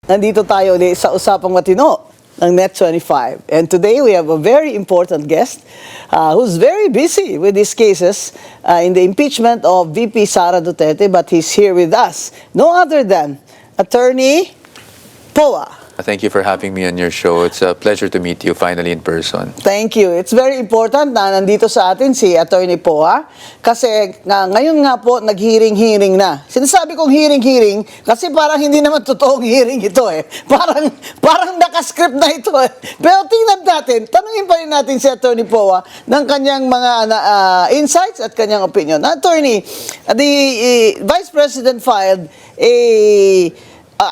Nandito tayo ulit sa Usapang Matino ng Net25. And today we have a very important guest who's very busy with these cases in the impeachment of VP Sara Duterte, but he's here with us. No other than Attorney Poa. Thank you for having me on your show. It's a pleasure to meet you finally in person. Thank you. It's very important na nandito sa atin si Attorney Poa kasi ngayon nga po nag-hearing na. Sinasabi kong hearing kasi parang hindi naman totoong hearing ito eh. Parang nakascript na ito eh. Pero tingnan natin, tanungin pa rin natin si Attorney Poa ng kanyang mga insights at kanyang opinion. Attorney, the Vice President filed a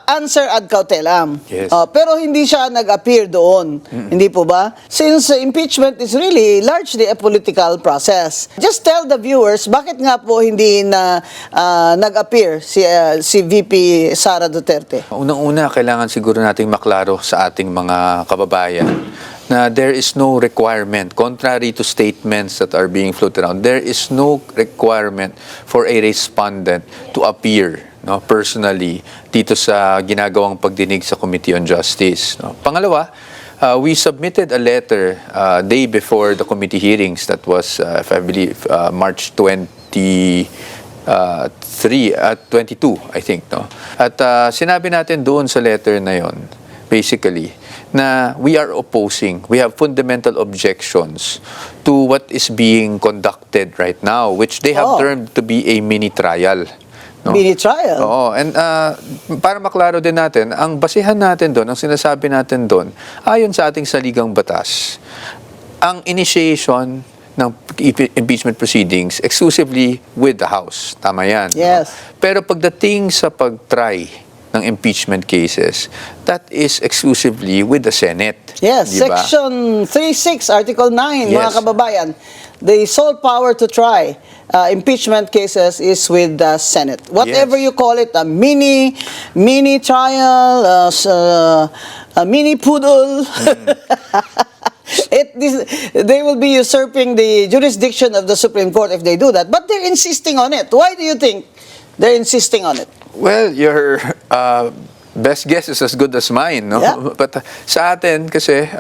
answer ad cautelam. Yes. Pero hindi siya nag-appear doon. Hindi po ba? Since impeachment is really largely a political process. Just tell the viewers, bakit nga po hindi na nag-appear si VP Sara Duterte? Unang-una, kailangan siguro nating maklaro sa ating mga kababayan na there is no requirement, contrary to statements that are being floated around, there is no requirement for a respondent to appear personally dito sa ginagawang pagdinig sa Committee on Justice. Pangalawa, we submitted a letter day before the committee hearings, that was, if I believe, March 22, I think. At sinabi natin doon sa letter na yon, basically, na we are opposing, we have fundamental objections to what is being conducted right now, which they have termed to be a mini trial. No? Mini trial? Oo. And para maklaro din natin, ang basihan natin doon, ang sinasabi natin doon, ayon sa ating saligang batas, ang initiation ng impeachment proceedings exclusively with the House. Tama yan. Yes. Pero pagdating sa pag-try ng impeachment cases, that is exclusively with the Senate. Yes, diba? Section 36, Article 9, mga Yes. kababayan. The sole power to try impeachment cases is with the Senate. Whatever Yes. you call it, a mini trial, a mini poodle. They will be usurping the jurisdiction of the Supreme Court if they do that. But they're insisting on it. Why do you think they're insisting on it? Well, your best guess is as good as mine, no? Yeah. But sa atin kasi,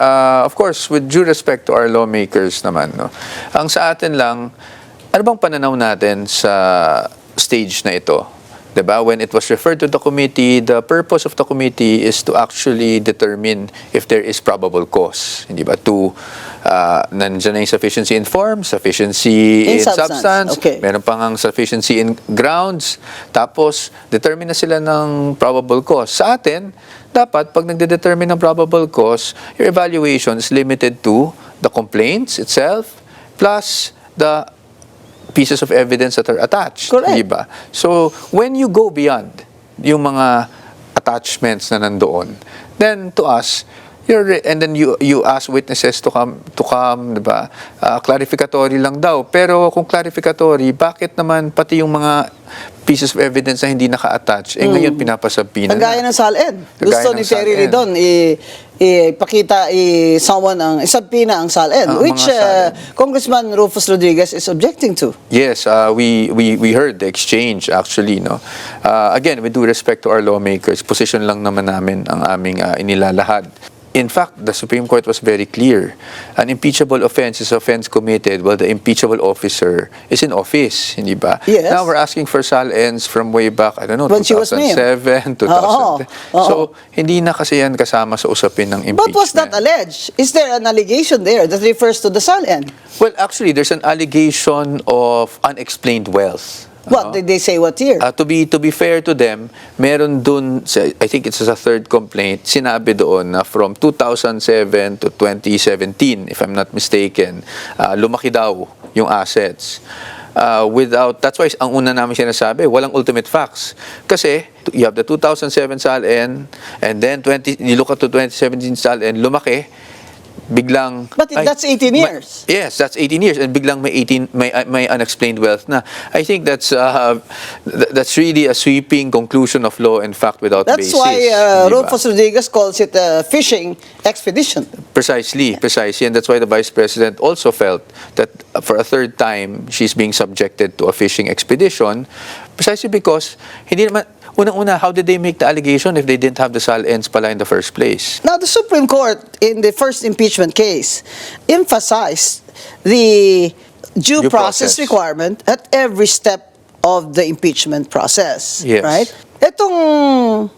of course, with due respect to our lawmakers naman, no? Ang sa atin lang, ano bang pananaw natin sa stage na ito? Diba? When it was referred to the committee, the purpose of the committee is to actually determine if there is probable cause. Hindi ba? To, nandiyan na yung sufficiency in form, sufficiency in substance, Okay. meron pang ang sufficiency in grounds, tapos determine na sila ng probable cause. Sa atin, dapat pag nagde-determine ng probable cause, your evaluation is limited to the complaints itself plus the pieces of evidence that are attached. Correct. Diba? So, when you go beyond yung mga attachments na nandoon, then to us, and then you ask witnesses to come, diba? Clarificatory lang daw. Pero kung clarificatory, bakit naman pati yung mga pieces of evidence na hindi naka-attach, ngayon pinapasabina Kagaya ng SALN. Gusto ni Terry SALN. Ridon ipakita, isabpina ang SALN, which Congressman Rufus Rodriguez is objecting to. Yes, we heard the exchange actually, no. Again, with due respect to our lawmakers, position lang naman namin ang aming inilalahad. In fact, the Supreme Court was very clear. An impeachable offense is offense committed while the impeachable officer is in office, hindi ba? Yes. Now we're asking for SALNs from way back, I don't know, When she was mayor. 2007, 2010. So, hindi na kasi yan kasama sa usapin ng impeachment. But was that alleged? Is there an allegation there that refers to the SALN? Well, actually, there's an allegation of unexplained wealth. What did they say? What year? To be fair to them, meron dun, I think it's a third complaint, sinabi doon na from 2007 to 2017, if I'm not mistaken, lumaki daw yung assets. That's why ang una namin sinasabi, walang ultimate facts. Kasi you have the 2007 SALN, and then you look at the 2017 SALN, lumaki, biglang But that's 18 years. Yes, that's 18 years, and biglang may unexplained wealth na. I think that's really a sweeping conclusion of law and fact without That's basis. why Diba? Rufus Rodriguez calls it a fishing expedition. Precisely, and that's why the Vice President also felt that for a third time she's being subjected to a fishing expedition, precisely because hindi naman Unang-una, how did they make the allegation if they didn't have the SAL-ENS pala in the first place? Now, the Supreme Court, in the first impeachment case, emphasized the due Due process process. requirement at every step of the impeachment process. Yes. Right? Itong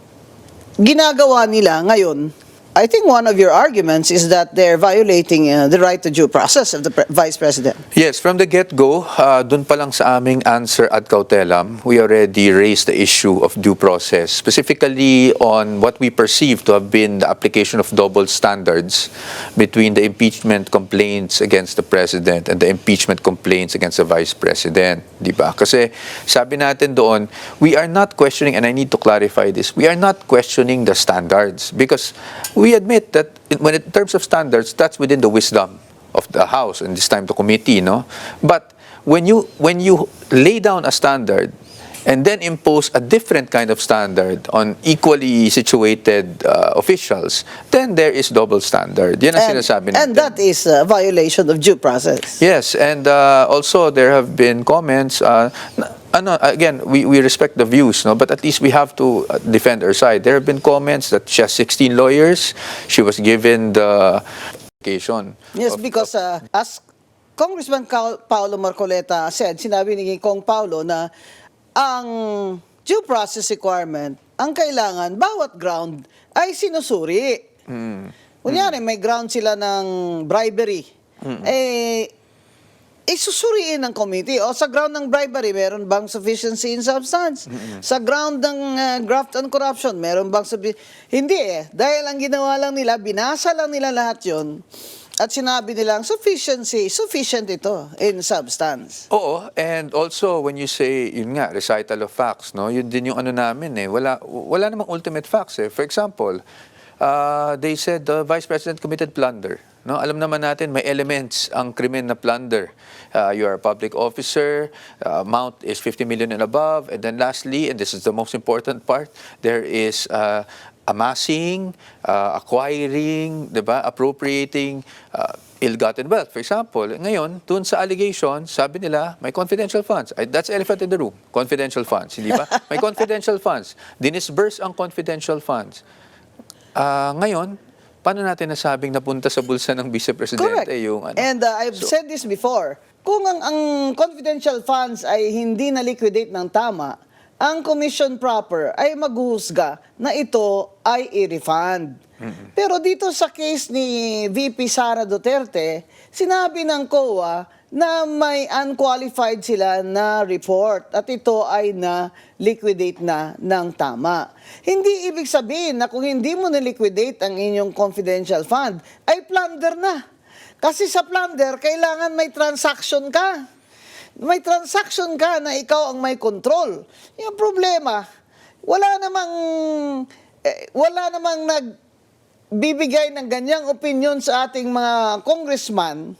ginagawa nila ngayon, I think one of your arguments is that they're violating the right to due process of the Vice President. Yes, from the get-go, dun pa lang sa aming answer ad cautelam, we already raised the issue of due process, specifically on what we perceive to have been the application of double standards between the impeachment complaints against the President and the impeachment complaints against the Vice President. Di ba? Kasi sabi natin doon, we are not questioning, and I need to clarify this, we are not questioning the standards because we admit that when in terms of standards, that's within the wisdom of the House and this time the committee, no? But when you lay down a standard and then impose a different kind of standard on equally situated officials, then there is double standard. Yan ang sinasabi natin. And that is a violation of due process. Yes, and also there have been comments. Again, we respect the views, no, but at least we have to defend her side. There have been comments that she has 16 lawyers. She was given the application. Yes, because as Congressman Paulo Marcoleta said, sinabi ni Kong Paulo na ang due process requirement, ang kailangan, bawat ground ay sinusuri. Kunyari, may ground sila ng bribery. Isusuriin ng committee. O sa ground ng bribery, meron bang sufficiency in substance? Sa ground ng graft and corruption, meron bang Hindi Dahil ang ginawa lang nila, binasa lang nila lahat yun. At sinabi nilang sufficient ito in substance. Oo, and also when you say, yun nga, recital of facts, no? Yun din yung ano namin wala namang ultimate facts eh. For example, they said the Vice President committed plunder. No, alam naman natin may elements ang krimen na plunder. You are a public officer, amount is 50 million and above, and then lastly, and this is the most important part, there is amassing, acquiring, 'di ba, appropriating ill-gotten wealth. For example, ngayon, dun sa allegation, sabi nila, may confidential funds. That's elephant in the room, confidential funds, hindi ba? May confidential funds. Dinisburse ang confidential funds. Ngayon, paano natin nasabing napunta sa bulsa ng Vice Presidente? Correct. Yung ano? And I've said this before, kung ang confidential funds ay hindi na-liquidate ng tama, ang commission proper ay maghuhusga na ito ay i-refund. Pero dito sa case ni VP Sara Duterte, sinabi ng COA na may unqualified sila na report at ito ay na-liquidate na ng tama. Hindi ibig sabihin na kung hindi mo na-liquidate ang inyong confidential fund, ay plunder na. Kasi sa plunder, kailangan may transaction ka. May transaction ka na ikaw ang may control. Yung problema, wala namang nagbibigay ng ganyang opinion sa ating mga congressman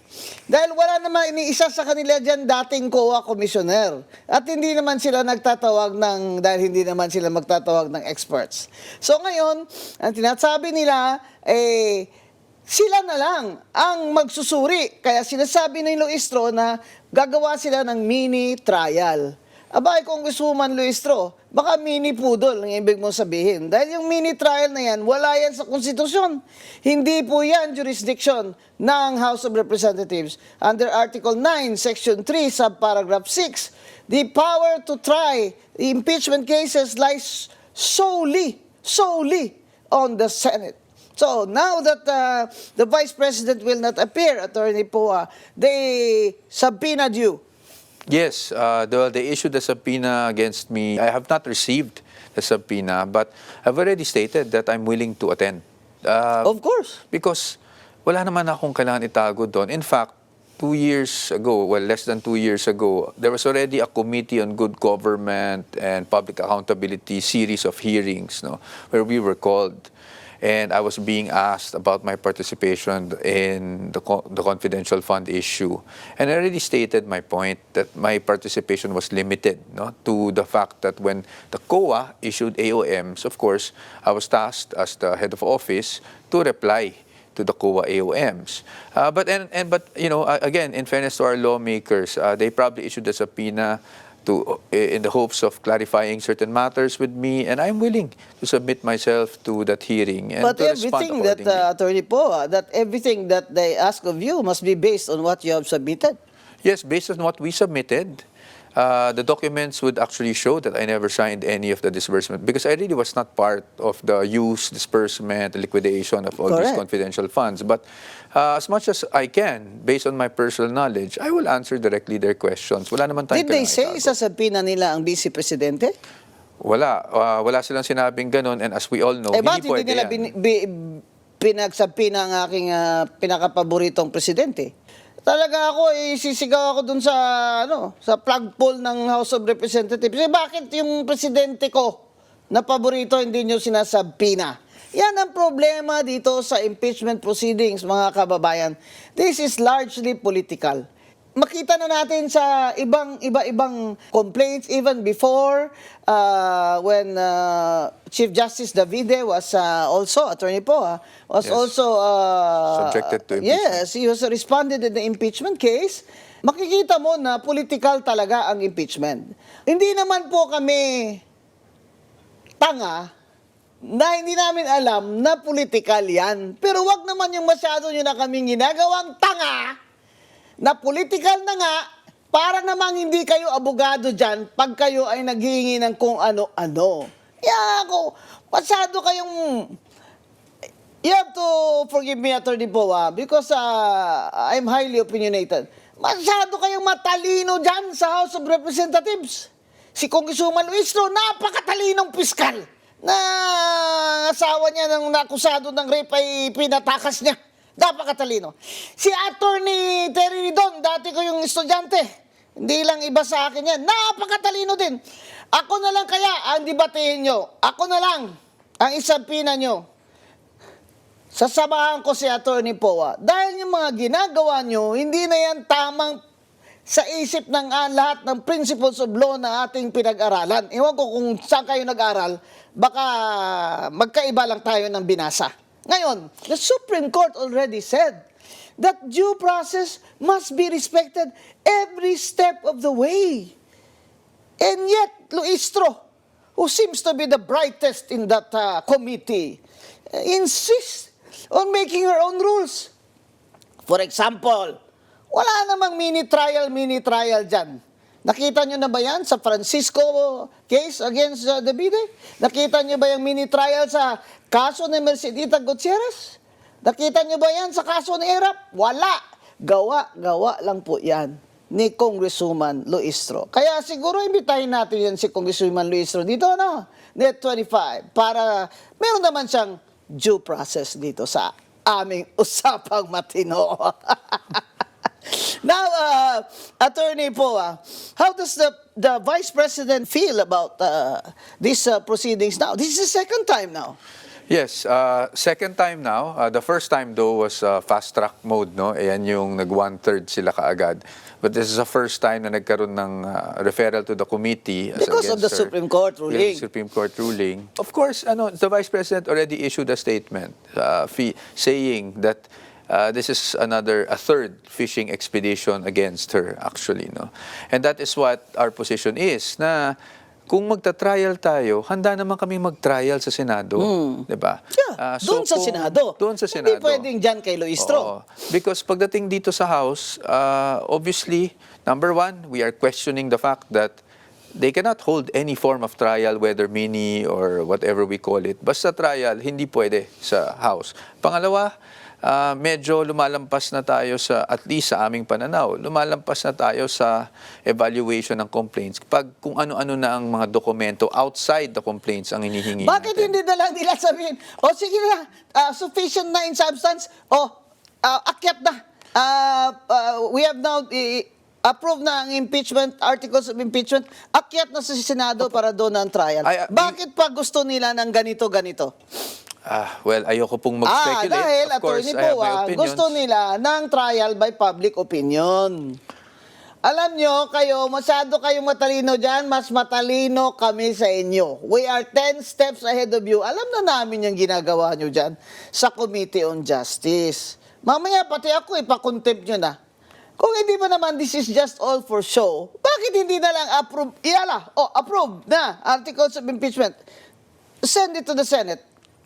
dahil wala naman iniisa sa kanila dyan dating COA commissioner. At hindi naman sila dahil hindi naman sila magtatawag ng experts. So ngayon, ang tinasabi nila, sila na lang ang magsusuri. Kaya sinasabi ni Luistro na gagawa sila ng mini trial. Abay, Congresswoman Luistro, baka mini pudol ang ibig mong sabihin. Dahil yung mini trial na yan, wala yan sa konstitusyon. Hindi po yan jurisdiction ng House of Representatives. Under Article 9, Section 3, Subparagraph 6, the power to try impeachment cases lies solely on the Senate. So now that the Vice President will not appear, Attorney Poa, they subpoenaed you. Yes, they issued the subpoena against me. I have not received the subpoena, but I've already stated that I'm willing to attend. Of course. Because wala naman akong kailangan itago doon. In fact, 2 years ago, less than 2 years ago, there was already a Committee on Good Government and Public Accountability series of hearings, no, where we were called. And I was being asked about my participation in the confidential fund issue. And I already stated my point that my participation was limited, no, to the fact that when the COA issued AOMs, of course, I was tasked as the head of office to reply to the COA AOMs. But you know, again, in fairness to our lawmakers, they probably issued the subpoena in the hopes of clarifying certain matters with me, and I'm willing to submit myself to that hearing and But to respond everything that, accordingly. Attorney Poa, that everything that they ask of you must be based on what you have submitted. Yes, based on what we submitted, the documents would actually show that I never signed any of the disbursement because I really was not part of the use, disbursement, liquidation of all these Correct. confidential funds. But as much as I can, based on my personal knowledge, I will answer directly their questions. Wala naman tayong Did they say kailangang itago. sasabihin na nila ang Vice Presidente? Wala. Wala silang sinabing ganun, and as we all know, Eh, hindi bakit hindi pwede nila yan. pinagsabi ng aking pinakapaboritong presidente? Talaga ako, sisigaw ako dun sa, sa flagpole ng House of Representatives. Eh, bakit yung presidente ko na paborito hindi nyo sinasabi na? Yan ang problema dito sa impeachment proceedings, mga kababayan. This is largely political. Makita na natin sa iba-ibang complaints even before when Chief Justice Davide was also Attorney Poa was Yes. also Subjected to impeachment. Yes, he was responded in the impeachment case. Makikita mo na political talaga ang impeachment. Hindi naman po kami tanga na hindi namin alam na political yan. Pero wag naman yung masyado nyo na kaming ginagawang tanga na political na nga, para namang hindi kayo abogado dyan pag kayo ay naghihingi ng kung ano-ano. Yeah, ako, masyado kayong... You have to forgive me, Attorney Poa, because I'm highly opinionated. Masyado kayong matalino dyan sa House of Representatives. Si Congresswoman Luistro, napakatalinong piskal na asawa niya ng nakusado ng rape ay pinatakas niya. Napakatalino. Si Attorney Terry Ridon, dati ko yung estudyante. Hindi lang iba sa akin yan. Napakatalino din. Ako na lang kaya ang debatehin nyo. Ako na lang ang isampina nyo. Sasamahan ko si Attorney Poa. Dahil yung mga ginagawa nyo, hindi na yan tamang sa isip ng lahat ng principles of law na ating pinag-aralan. Ewan ko kung saan kayo nag-aral, baka magkaiba lang tayo ng binasa. Ngayon, the Supreme Court already said that due process must be respected every step of the way. And yet, Luistro, who seems to be the brightest in that committee, insists on making her own rules. For example, wala namang mini-trial dyan. Nakita nyo na ba yan sa Francisco case against Davide? Nakita nyo ba yung mini-trial sa kaso ni Mercedita Gutierrez? Nakita nyo ba yan sa kaso ni Erap? Wala. Gawa lang po yan ni Congresswoman Luistro. Kaya siguro imbitahin natin yan si Congresswoman Luistro dito, Net 25, para meron naman siyang due process dito sa aming usapang matino. Now, Attorney Poa, how does the Vice President feel about these proceedings now? This is the second time now. Yes, second time now. The first time though was fast track mode, no? Ayan yung nag 1/3 sila kaagad. But this is the first time na nagkaroon ng referral to the committee as Because of the against her. Supreme Court ruling. Yes, Supreme Court ruling. Of course, the Vice President already issued a statement saying that this is a third fishing expedition against her, actually, no? And that is what our position is, na kung magta-trial tayo, handa naman kami mag-trial sa Senado, 'di ba? Yeah, doon sa Senado. Doon sa Senado. Hindi pwedeng dyan kay Luistro. Oo. Because pagdating dito sa House, obviously, number one, we are questioning the fact that they cannot hold any form of trial, whether mini or whatever we call it. Basta trial, hindi pwede sa House. Pangalawa, medyo lumalampas na tayo sa, at least sa aming pananaw, lumalampas na tayo sa evaluation ng complaints. Pag kung ano-ano na ang mga dokumento outside the complaints ang hinihingi Bakit natin. hindi na lang nila sabihin, sige na, sufficient na in substance, akyat na. We have now approved na ang impeachment, articles of impeachment, akyat na sa Senado para doon ang trial. Bakit pa gusto nila ng ganito-ganito? Well, ayoko pong mag-speculate. Dahil, Of course, Attorney I have my Poa, opinions. gusto nila ng trial by public opinion. Alam nyo, masyado kayong matalino dyan, mas matalino kami sa inyo. We are 10 steps ahead of you. Alam na namin yung ginagawa nyo dyan sa Committee on Justice. Mamaya, pati ako, ipakontempt nyo na. Kung hindi ba naman this is just all for show, bakit hindi na lang approve, approve na articles of impeachment. Send it to the Senate.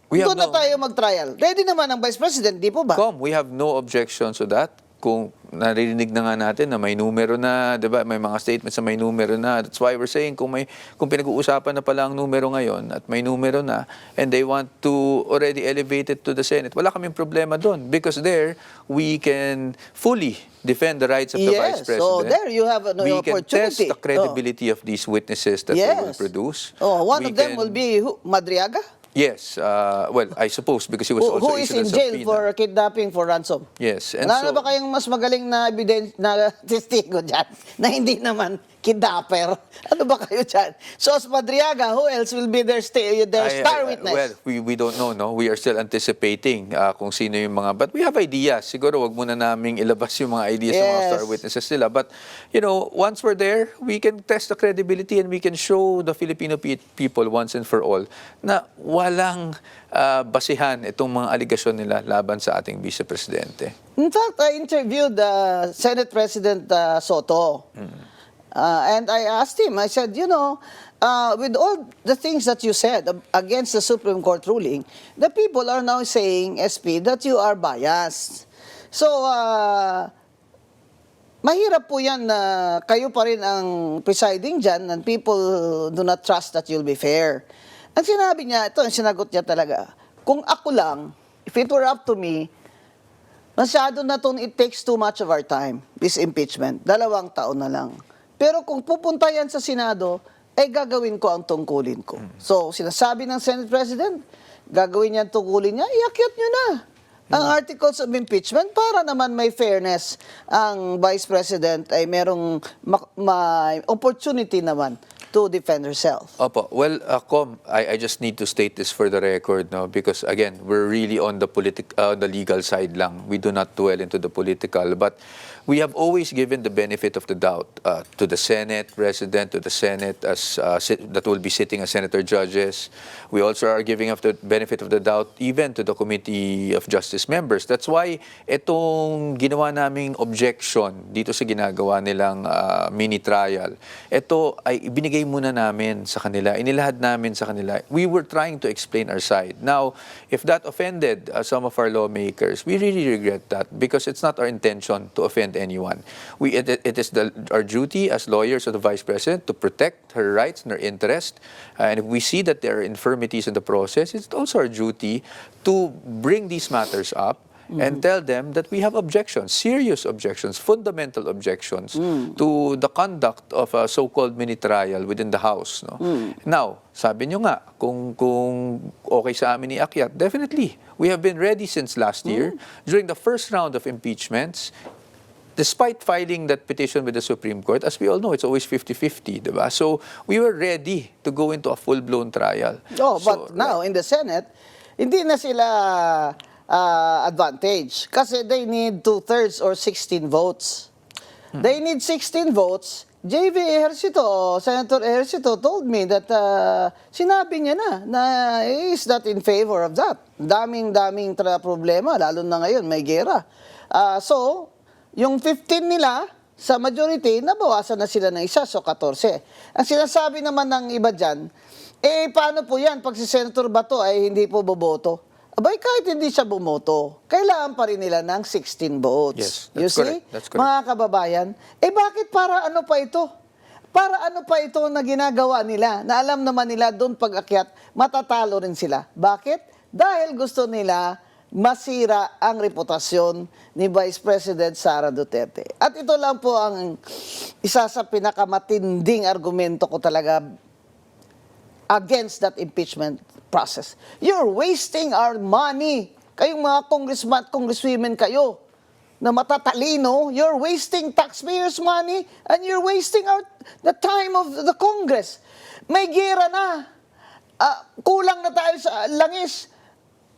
We have Doon na tayo mag-trial. Ready naman ang Vice President, di po ba? We have no objections to that. Kung naririnig na nga natin na may numero na, 'di ba? May mga statements na may numero na. That's why we're saying kung pinag-uusapan na pala ang numero ngayon at may numero na and they want to already elevate it to the Senate, wala kaming problema doon because there we can fully defend the rights of the Vice President. So there you have an we opportunity. can test the credibility of these witnesses that they will produce. One We of them can- will be Madriaga? Yes. Well, I suppose because he was also Who is in issued a jail subpoena. for kidnapping for ransom? Yes. And Wala na so, ba kayong mas magaling na na testigo dyan na hindi naman kidnapper? Ano ba kayo dyan? So as Madriaga, who else will be their star witness? Well, we don't know, no? We are still anticipating kung sino yung mga... But we have ideas. Siguro, wag muna naming ilabas yung mga ideas ng mga Yes. star witnesses nila. But, once we're there, we can test the credibility and we can show the Filipino people once and for all na walang basihan itong mga aligasyon nila laban sa ating Vice Presidente. In fact, I interviewed Senate President Soto. And I asked him, I said, with all the things that you said against the Supreme Court ruling, the people are now saying, SP, that you are biased. So, mahirap po yan na kayo pa rin ang presiding dyan and people do not trust that you'll be fair. Ang sinabi niya, ito ang sinagot niya talaga, kung ako lang, if it were up to me, masyado na to, it takes too much of our time, this impeachment. 2 taon na lang. Pero kung pupunta yan sa Senado, ay gagawin ko ang tungkulin ko. So, sinasabi ng Senate President, gagawin niya ang tungkulin niya, iakyat niyo na ang articles of impeachment para naman may fairness ang Vice President ay merong opportunity naman to defend herself. Opo. Well, I just need to state this for the record, no, because again, we're really on the legal side lang. We do not dwell into the political, but we have always given the benefit of the doubt to the Senate President, to the Senate that will be sitting as senator judges. We also are giving of the benefit of the doubt even to the Committee of Justice members. That's why itong ginawa naming objection dito sa ginagawa nilang mini trial, ito ay ibinigay muna namin sa kanila, inilahad namin sa kanila. We were trying to explain our side. Now, if that offended some of our lawmakers, we really regret that because it's not our intention to offend anyone. It is our duty as lawyers of the Vice President to protect her rights and her interest. And if we see that there are infirmities in the process, it's also our duty to bring these matters up and tell them that we have objections, serious objections, fundamental objections to the conduct of a so-called mini trial within the House. No? Now, sabi nyo nga, kung okay sa amin i-akyat, definitely. We have been ready since last year. During the first round of impeachments, despite filing that petition with the Supreme Court, as we all know, it's always 50-50, diba? So, we were ready to go into a full-blown trial. But now, in the Senate, hindi na sila advantage kasi they need 2/3 or 16 votes. They need 16 votes. JV Ejercito, Senator Ejercito told me that sinabi niya na he is not in favor of that. Daming problema, lalo na ngayon, may gera. So, yung 15 nila, sa majority, nabawasan na sila ng isa, so 14. Ang sinasabi naman ng iba dyan, paano po yan pag si Senator Bato ay hindi po boboto? Abay, kahit hindi siya bumoto, kailangan pa rin nila ng 16 votes. Yes, you that's see? correct. That's correct. Mga kababayan, bakit para ano pa ito? Para ano pa ito na ginagawa nila? Na alam naman nila doon pag-akyat, matatalo rin sila. Bakit? Dahil gusto nila masira ang reputasyon ni Vice President Sara Duterte. At ito lang po ang isa sa pinakamatinding argumento ko talaga against that impeachment process. You're wasting our money. Kayong mga congressman at congresswomen kayo na matatalino, you're wasting taxpayers' money and you're wasting the time of the Congress. Ang na. Kulang na tayo sa langis.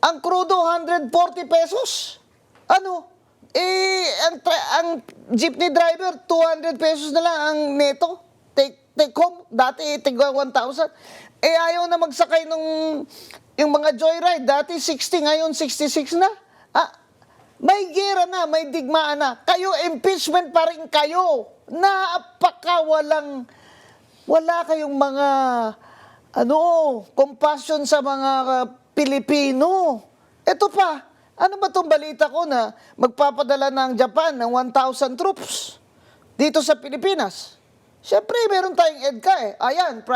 Ang krudo, 140 pesos. Ano? Ang jeepney driver, 200 pesos na lang ang neto. Take home. Dati, tigwa 1,000. Ayaw na magsakay yung mga joyride. Dati, 60, ngayon 66 na. May gera na, may digmaan na. Kayo, impeachment pa rin kayo. Wala kayong mga, compassion sa mga Pilipino. Ito pa, ano ba itong balita ko na magpapadala ng Japan ng 1,000 troops dito sa Pilipinas? Siyempre, meron tayong EDCA eh. Ayan,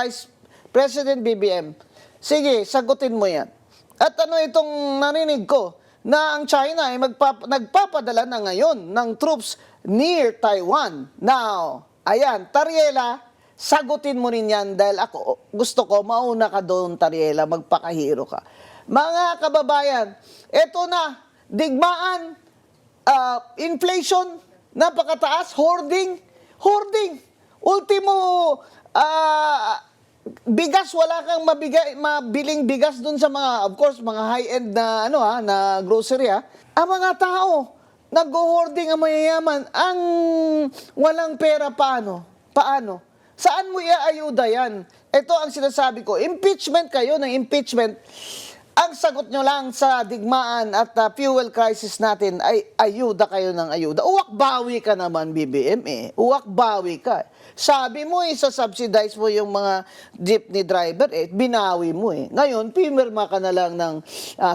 President BBM. Sige, sagutin mo yan. At ano itong narinig ko? Na ang China ay nagpapadala na ngayon ng troops near Taiwan. Now, ayan, Tariela, sagutin mo rin yan dahil ako, gusto ko, mauna ka doon, Tariela, magpakahiro ka. Mga kababayan, eto na, digmaan, inflation, napakataas, hoarding, ultimo, bigas, wala kang mabiling bigas dun sa mga, of course, mga high-end na, na grocery, Ang mga tao, nag-hoarding ang mayayaman, ang walang pera, paano? Saan mo iaayuda yan? Ito ang sinasabi ko, impeachment kayo ng impeachment. Ang sagot nyo lang sa digmaan at fuel crisis natin ay ayuda kayo ng ayuda. Uwak-bawi ka naman, BBM Uwak-bawi ka. Sabi mo isa-subsidize mo yung mga jeepney driver, binawi mo Ngayon, pimirma ka na lang ng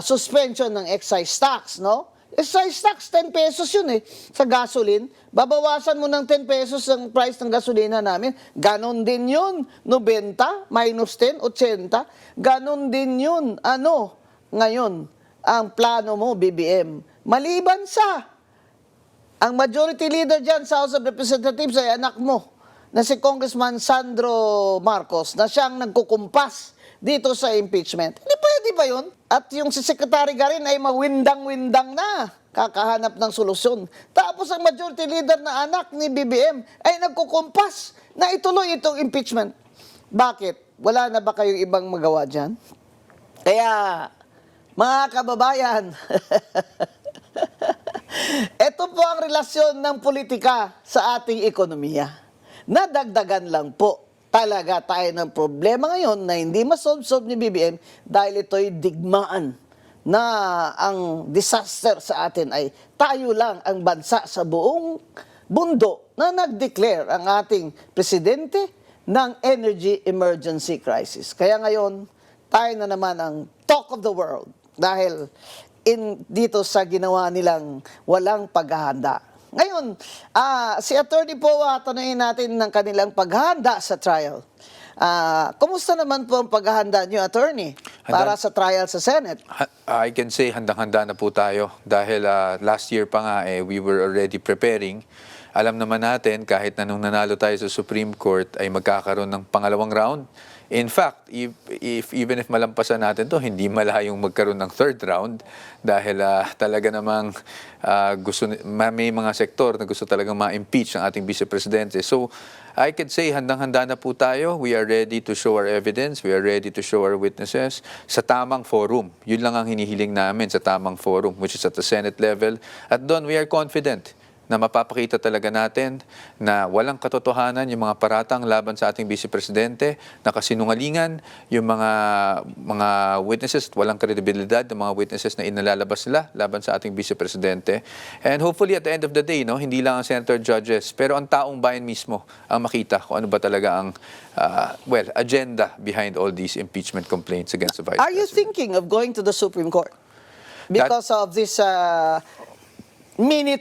suspension ng excise tax, no? Excise tax, 10 pesos yun sa gasoline. Babawasan mo ng 10 pesos ang price ng gasolina namin. Ganon din yun. 90, minus 10, 80. Ganon din yun. Ngayon, ang plano mo, BBM. Maliban sa, ang majority leader dyan sa House of Representatives ay anak mo, na si Congressman Sandro Marcos, na siyang nagkukumpas dito sa impeachment. Hindi pwede ba yun? At yung si Secretary Garin ay mawindang-windang na kakahanap ng solusyon. Tapos ang majority leader na anak ni BBM ay nagkukumpas na ituloy itong impeachment. Bakit? Wala na ba kayong ibang magawa dyan? Kaya, mga kababayan, ito po ang relasyon ng politika sa ating ekonomiya. Nadagdagan lang po talaga tayo ng problema ngayon na hindi masolve ni BBM dahil ito'y digmaan na ang disaster sa atin ay tayo lang ang bansa sa buong mundo na nag-declare ang ating presidente ng energy emergency crisis. Kaya ngayon, tayo na naman ang talk of the world dahil dito sa ginawa nilang walang paghahanda. Ngayon, si Attorney Poa, tanungin natin ng kanilang paghahanda sa trial. Kumusta naman po ang paghahanda niyo, Attorney, para sa trial sa Senate? I can say handang-handa na po tayo dahil last year pa nga we were already preparing. Alam naman natin kahit na nung nanalo tayo sa Supreme Court ay magkakaroon ng pangalawang round. In fact, even if malampasan natin to, hindi malayong magkaroon ng third round dahil talaga namang may mga sektor na gusto talagang ma-impeach ang ating Vice Presidente. So, I could say handang-handa na po tayo. We are ready to show our evidence. We are ready to show our witnesses sa tamang forum. Yun lang ang hinihiling namin, sa tamang forum, which is at the Senate level. At doon, we are confident na mapapakita talaga natin na walang katotohanan yung mga paratang laban sa ating Vice Presidente, na kasinungalingan yung mga witnesses, walang kredibilidad ng mga witnesses na inalalabas nila laban sa ating Vice Presidente. And hopefully at the end of the day, hindi lang ang senator judges, pero ang taong bayan mismo ang makita kung ano ba talaga ang agenda behind all these impeachment complaints against the Vice President. Are you thinking of going to the Supreme Court because of this mini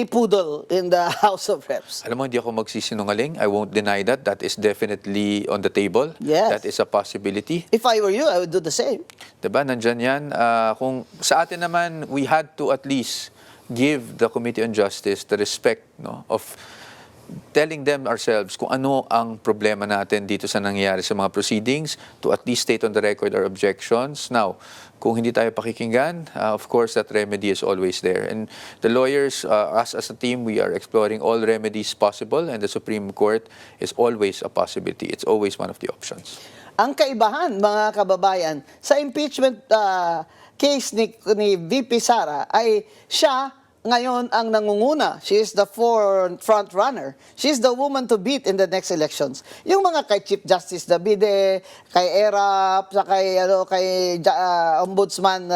poodle in the House of Reps? Alam mo, hindi ako magsisinungaling. I won't deny that. That is definitely on the table. Yes. That is a possibility. If I were you, I would do the same. Diba? Nandyan yan. Kung sa atin naman, we had to at least give the Committee on Justice the respect of telling them ourselves kung ano ang problema natin dito sa nangyayari sa mga proceedings, to at least state on the record our objections. Now, kung hindi tayo pakikinggan, of course, that remedy is always there. And the lawyers, us as a team, we are exploring all remedies possible, and the Supreme Court is always a possibility. It's always one of the options. Ang kaibahan, mga kababayan, sa impeachment case ni VP Sara ay siya ngayon ang nangunguna. She is the front runner. She is the woman to beat in the next elections. Yung mga kay Chief Justice Davide, kay ERAP, sa kay Ombudsman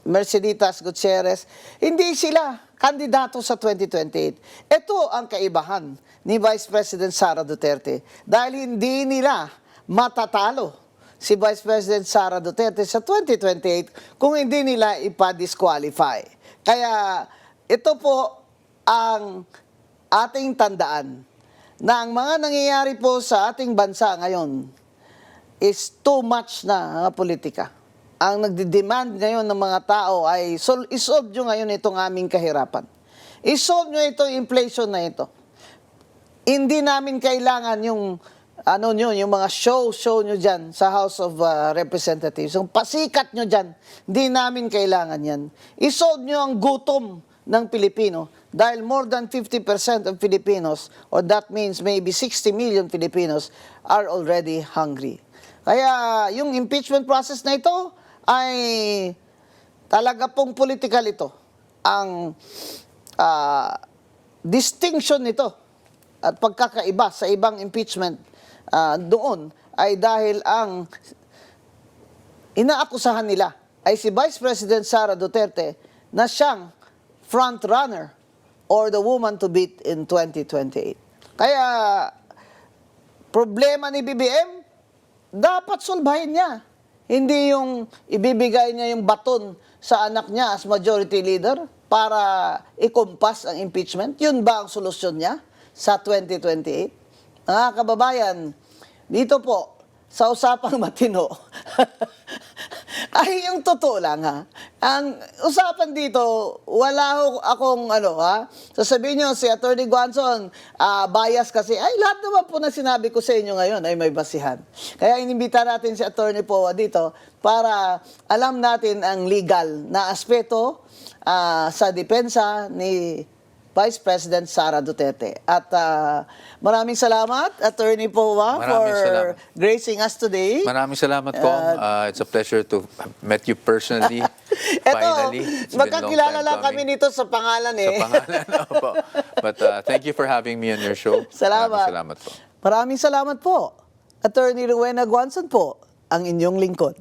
Merceditas Gutierrez, hindi sila kandidato sa 2028. Ito ang kaibahan ni Vice President Sara Duterte dahil hindi nila matatalo si Vice President Sara Duterte sa 2028 kung hindi nila ipa-disqualify. Kaya ito po ang ating tandaan na ang mga nangyayari po sa ating bansa ngayon is too much na politika. Ang nagdi-demand ngayon ng mga tao ay isolve nyo ngayon itong aming kahirapan. Isolve nyo ito, inflation na ito. Hindi namin kailangan yung yung mga show nyo dyan sa House of Representatives. Yung pasikat nyo dyan, hindi namin kailangan yan. Isolve nyo ang gutom ng Pilipino dahil more than 50% of Filipinos, or that means maybe 60 million Filipinos, are already hungry. Kaya yung impeachment process na ito ay talaga pong political ito. Ang distinction nito at pagkakaiba sa ibang impeachment doon ay dahil ang inaakusahan nila ay si Vice President Sara Duterte na siyang front runner or the woman to beat in 2028. Kaya problema ni BBM, dapat sulbahin niya. Hindi yung ibibigay niya yung baton sa anak niya as majority leader para ikumpas ang impeachment. Yun ba ang solusyon niya sa 2028? Mga kababayan, dito po, sa usapang matino, ay yung totoo lang ha. Ang usapan dito, wala akong sasabihin nyo si Attorney Guanzon, bias kasi, ay lahat naman po na sinabi ko sa inyo ngayon ay may basihan. Kaya inimbita natin si Attorney Poa dito para alam natin ang legal na aspeto sa depensa ni Vice President Sara Duterte. At maraming salamat, Attorney Poa, for gracing us today. Maraming salamat po. It's a pleasure to have met you personally. Finally. It's been a long magkakilala time lang kami coming. nito sa pangalan eh. Sa pangalan, opo. But thank you for having me on your show. Salamat. Maraming salamat po. Maraming salamat po. Attorney Rowena Guanzon po, ang inyong lingkod.